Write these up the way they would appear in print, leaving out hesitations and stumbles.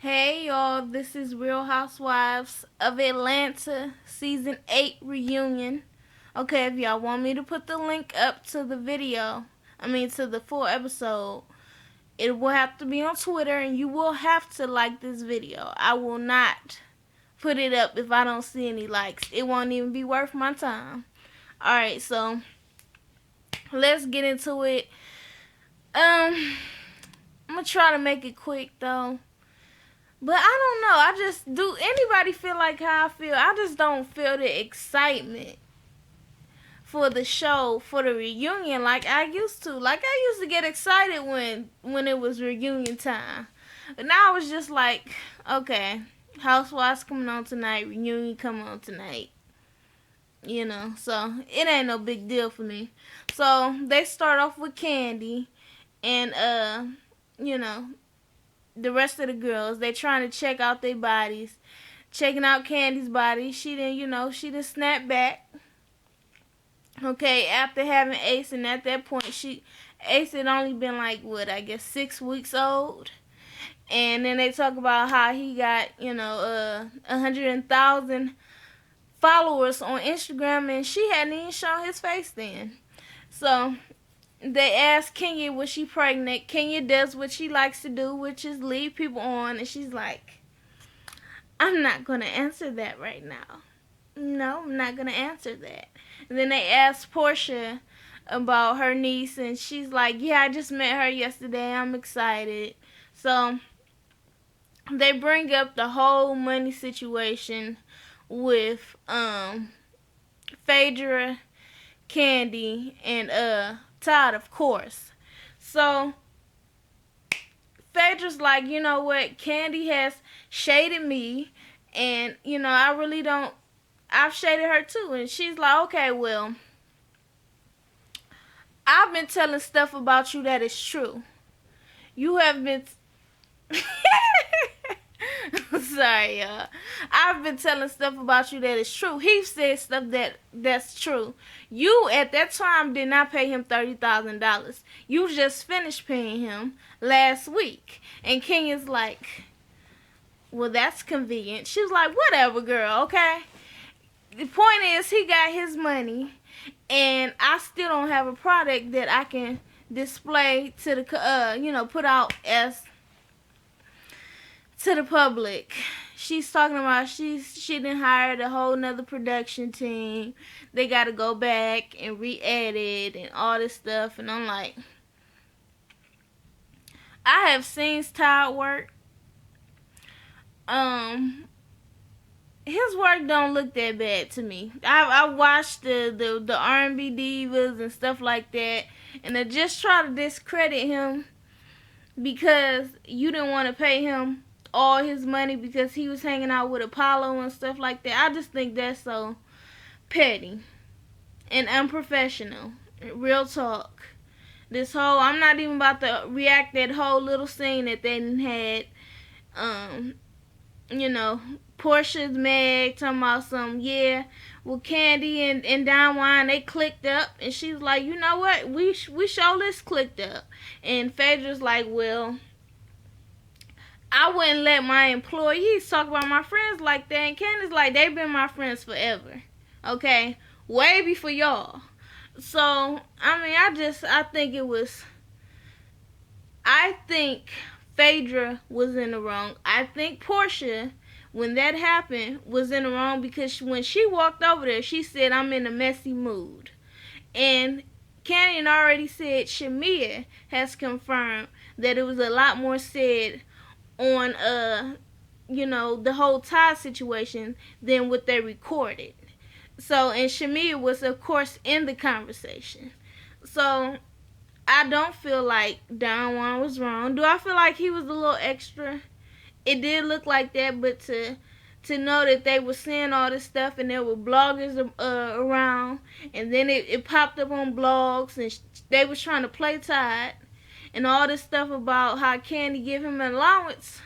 Hey y'all, this is Real Housewives of Atlanta Season 8 reunion. Okay, if y'all want me to put the link up to the video, to the full episode, it will have to be on Twitter and you will have to like this video. I will not put it up if I don't see any likes. It won't even be worth my time. Alright, so let's get into it. I'm gonna try to make it quick though. But I don't know. Do anybody feel like how I feel? I just don't feel the excitement for the show, for the reunion like I used to. Like I used to get excited when it was reunion time. But now it's just like, okay, Housewives coming on tonight, reunion coming on tonight. So it ain't no big deal for me. So they start off with Candy and you know, the rest of the girls, they trying to check out their bodies. Checking out Candy's body. She didn't snap back. Okay, after having Ace, and at that point, Ace had only been like, 6 weeks old. And then they talk about how he got, 100,000 followers on Instagram, and she hadn't even shown his face then. So they asked Kenya was she pregnant. Kenya does what she likes to do, which is leave people on, and she's like, I'm not going to answer that right now. No, I'm not going to answer that. And then they asked Portia about her niece, and she's like, yeah, I just met her yesterday. I'm excited. So they bring up the whole money situation with Phaedra, Candy, and Todd, of course. So Phaedra's like, you know what, Candy has shaded me, and I really don't. I've shaded her too, and she's like, okay, well, I've been telling stuff about you that is true. You have been. Sorry, y'all. I've been telling stuff about you that is true. He said stuff that's true. You at that time did not pay him $30,000. You just finished paying him last week. And Kenya's like, well, that's convenient. She was like, whatever, girl, okay? The point is, he got his money, and I still don't have a product that I can display to the, put out as to the public. She's talking about she didn't hire a whole nother production team. They got to go back and re-edit and all this stuff, and I'm like, I have seen Todd work. His work don't look that bad to me. I watched the R&B divas and stuff like that, and I just try to discredit him because you didn't want to pay him all his money because he was hanging out with Apollo and stuff like that. I just think that's so petty and unprofessional. Real talk. I'm not even about to react that whole little scene that they had. Portia's Meg talking about Candy and Don Juan, they clicked up, and she's like, you know what, we sure this clicked up. And Phaedra's like, well, I wouldn't let my employees talk about my friends like that. And Candy's like, they've been my friends forever, okay, way before y'all. So I think Phaedra was in the wrong. I think Portia, when that happened, was in the wrong because when she walked over there, she said, I'm in a messy mood. And Canyon already said Shamia has confirmed that it was a lot more said on, the whole Todd situation than what they recorded. So, and Shamia was, of course, in the conversation. So, I don't feel like Don Juan was wrong. Do I feel like he was a little extra? It did look like that, but to know that they were saying all this stuff and there were bloggers around, and then it popped up on blogs, and they was trying to play Todd and all this stuff about how Candy give him an allowance.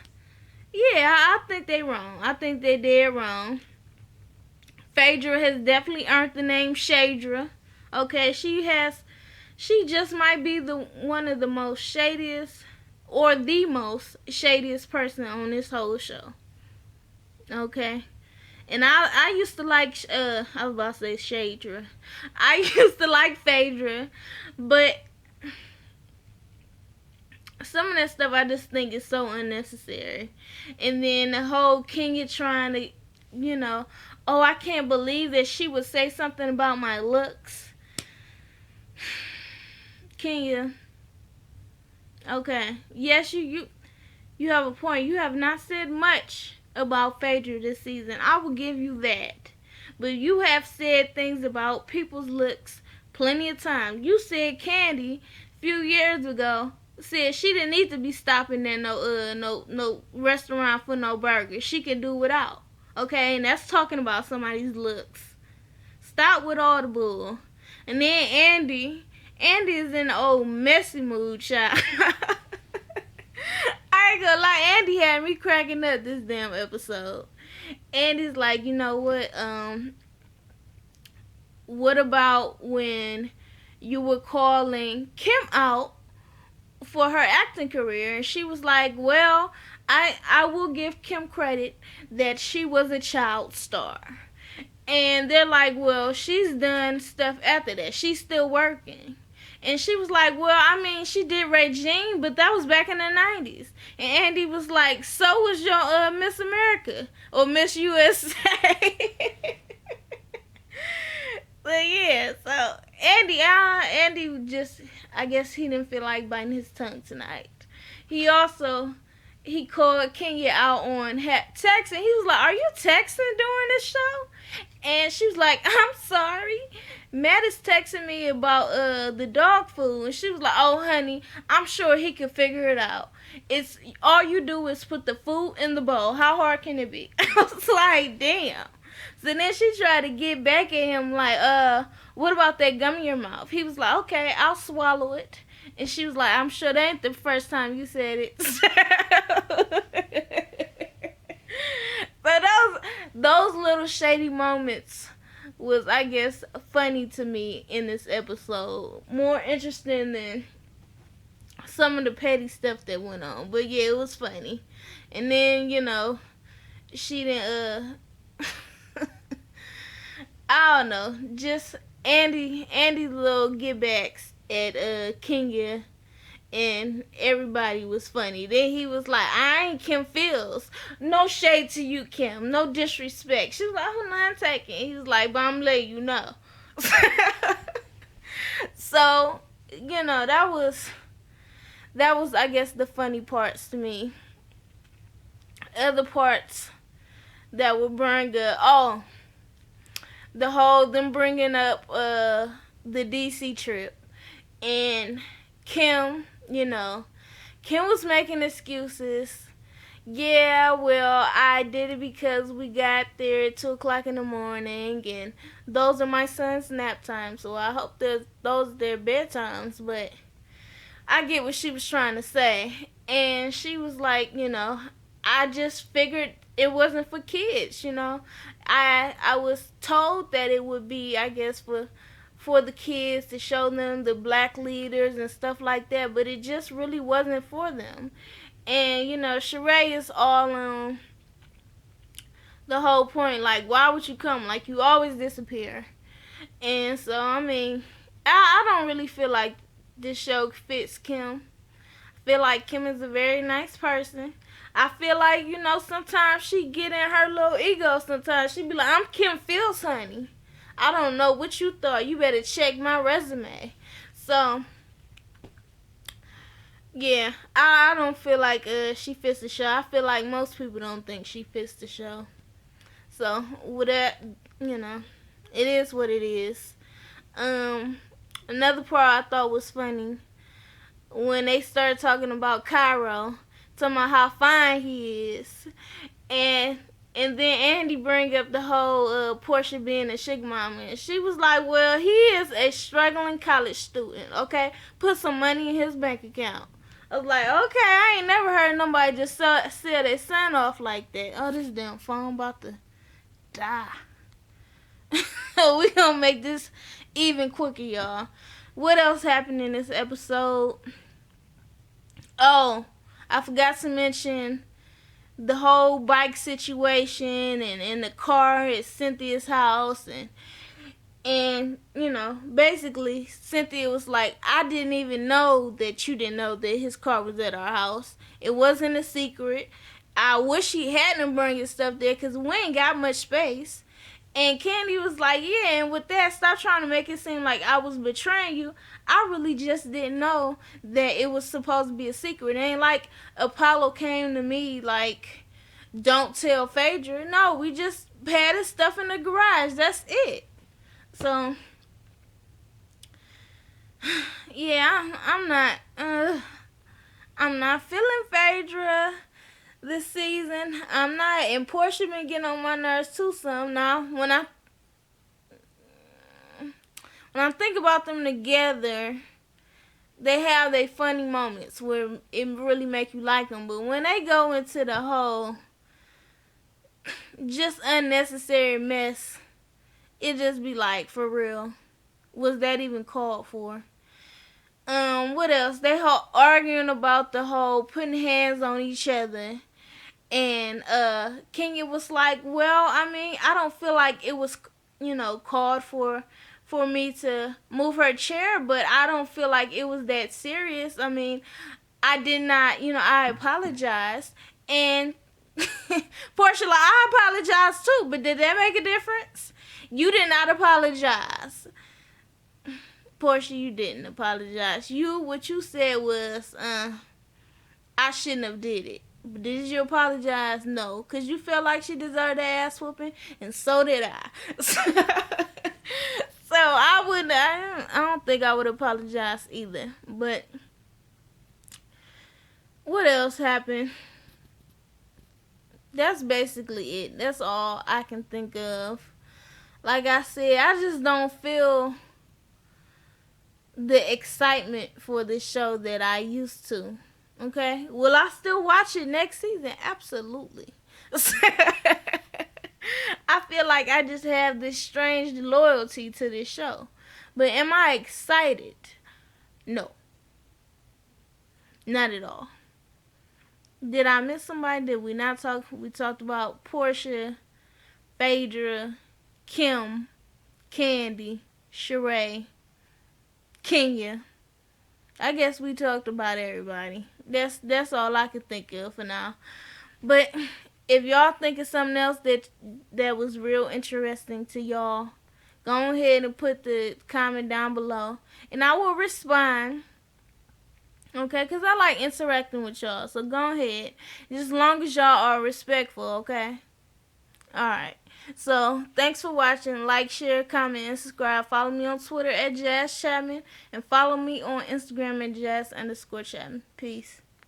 Yeah, I think they wrong. I think they did wrong. Phaedra has definitely earned the name Shadra. Okay, she just might be one of the most shadiest or the most shadiest person on this whole show. Okay. And I used to like I was about to say Phaedra. I used to like Phaedra, but some of that stuff I just think is so unnecessary. And then the whole Kenya trying to, oh, I can't believe that she would say something about my looks. Kenya, okay, yes, you have a point. You have not said much about Phaedra this season. I will give you that. But you have said things about people's looks plenty of times. You said Candy a few years ago said she didn't need to be stopping at no restaurant for no burger. She can do without. Okay, and that's talking about somebody's looks. Stop with all the bull. And then Andy is in the old messy mood, child. I ain't gonna lie, Andy had me cracking up this damn episode. Andy's like, you know what about when you were calling Kim out for her acting career? And she was like, well, I will give Kim credit that she was a child star. And they're like, well, she's done stuff after that. She's still working. And she was like, well, I mean, she did Regine, but that was back in the 90s. And Andy was like, so was your Miss America or Miss USA. But yeah, so Andy just, I guess he didn't feel like biting his tongue tonight. He called Kenya out on texting. He was like, are you texting during this show? And she was like, I'm sorry. Matt is texting me about the dog food. And she was like, oh, honey, I'm sure he can figure it out. It's all you do is put the food in the bowl. How hard can it be? I was like, damn. So then she tried to get back at him like, what about that gum in your mouth? He was like, okay, I'll swallow it. And she was like, I'm sure that ain't the first time you said it. But those little shady moments was, I guess, funny to me in this episode. More interesting than some of the petty stuff that went on. But yeah, it was funny. And then, she didn't, I don't know, just Andy's little get backs at Kenya, and everybody was funny. Then he was like, I ain't Kim Fields. No shade to you, Kim. No disrespect. She was like, oh, no, I'm taking. He was like, but I'm letting you know. So, that was, I guess, the funny parts to me. Other parts that would bring up, the whole, them bringing up the DC trip. And Kim, Kim was making excuses. Yeah, well, I did it because we got there at 2 o'clock in the morning, and those are my son's nap times, so I hope that those are their bedtimes. But I get what she was trying to say. And she was like, I just figured it wasn't for kids, I was told that it would be, I guess, for the kids to show them the black leaders and stuff like that, but it just really wasn't for them. And, Sheree is all on the whole point, like, why would you come? Like, you always disappear. And so, I mean, I don't really feel like this show fits Kim. I feel like Kim is a very nice person. I feel like, sometimes she get in her little ego sometimes. She be like, I'm Kim Fields, honey. I don't know what you thought. You better check my resume. So, yeah, I don't feel like she fits the show. I feel like most people don't think she fits the show. So, with that, it is what it is. Another part I thought was funny, when they started talking about Cairo, talking about how fine he is. And then Andy bring up the whole Portia being a sugar mama. And she was like, well, he is a struggling college student, okay? Put some money in his bank account. I was like, okay, I ain't never heard nobody just sell their son off like that. Oh, this damn phone about to die. We gonna make this even quicker, y'all. What else happened in this episode? Oh, I forgot to mention the whole bike situation, and in the car at Cynthia's house, and basically Cynthia was like, I didn't even know that you didn't know that his car was at our house. It wasn't a secret. I wish he hadn't bring his stuff there because we ain't got much space. And Candy was like, yeah, and with that, stop trying to make it seem like I was betraying you. I really just didn't know that it was supposed to be a secret. It ain't like Apollo came to me like, don't tell Phaedra. No, we just had his stuff in the garage. That's it. So, yeah, I'm not feeling Phaedra this season. I'm not, and Portia been getting on my nerves too some. Now, when I think about them together, they have their funny moments where it really make you like them. But when they go into the whole just unnecessary mess, it just be like, for real, was that even called for? What else? They arguing about the whole putting hands on each other. And Kenya was like, well, I mean, I don't feel like it was, called for me to move her chair, but I don't feel like it was that serious. I mean, I did not, I apologized. And Portia, like, I apologize too, but did that make a difference? You did not apologize. Portia, you didn't apologize. What you said was, I shouldn't have did it. But did you apologize? No, because you felt like she deserved that ass whooping, and so did I. So I don't think I would apologize either. But what else happened? That's basically it. That's all I can think of. Like I said, I just don't feel the excitement for this show that I used to. Okay? Will I still watch it next season? Absolutely. I feel like I just have this strange loyalty to this show. But am I excited? No. Not at all. Did I miss somebody? Did we not talk? We talked about Portia, Phaedra, Kim, Candy, Sheree, Kenya. I guess we talked about everybody. That's all I can think of for now. But if y'all think of something else that was real interesting to y'all, go ahead and put the comment down below, and I will respond. Okay, because I like interacting with y'all. So go ahead, just as long as y'all are respectful. Okay. All right. So, thanks for watching. Like, share, comment, and subscribe. Follow me on Twitter at Jazz Chapman. And follow me on Instagram at Jazz_Chapman. Peace.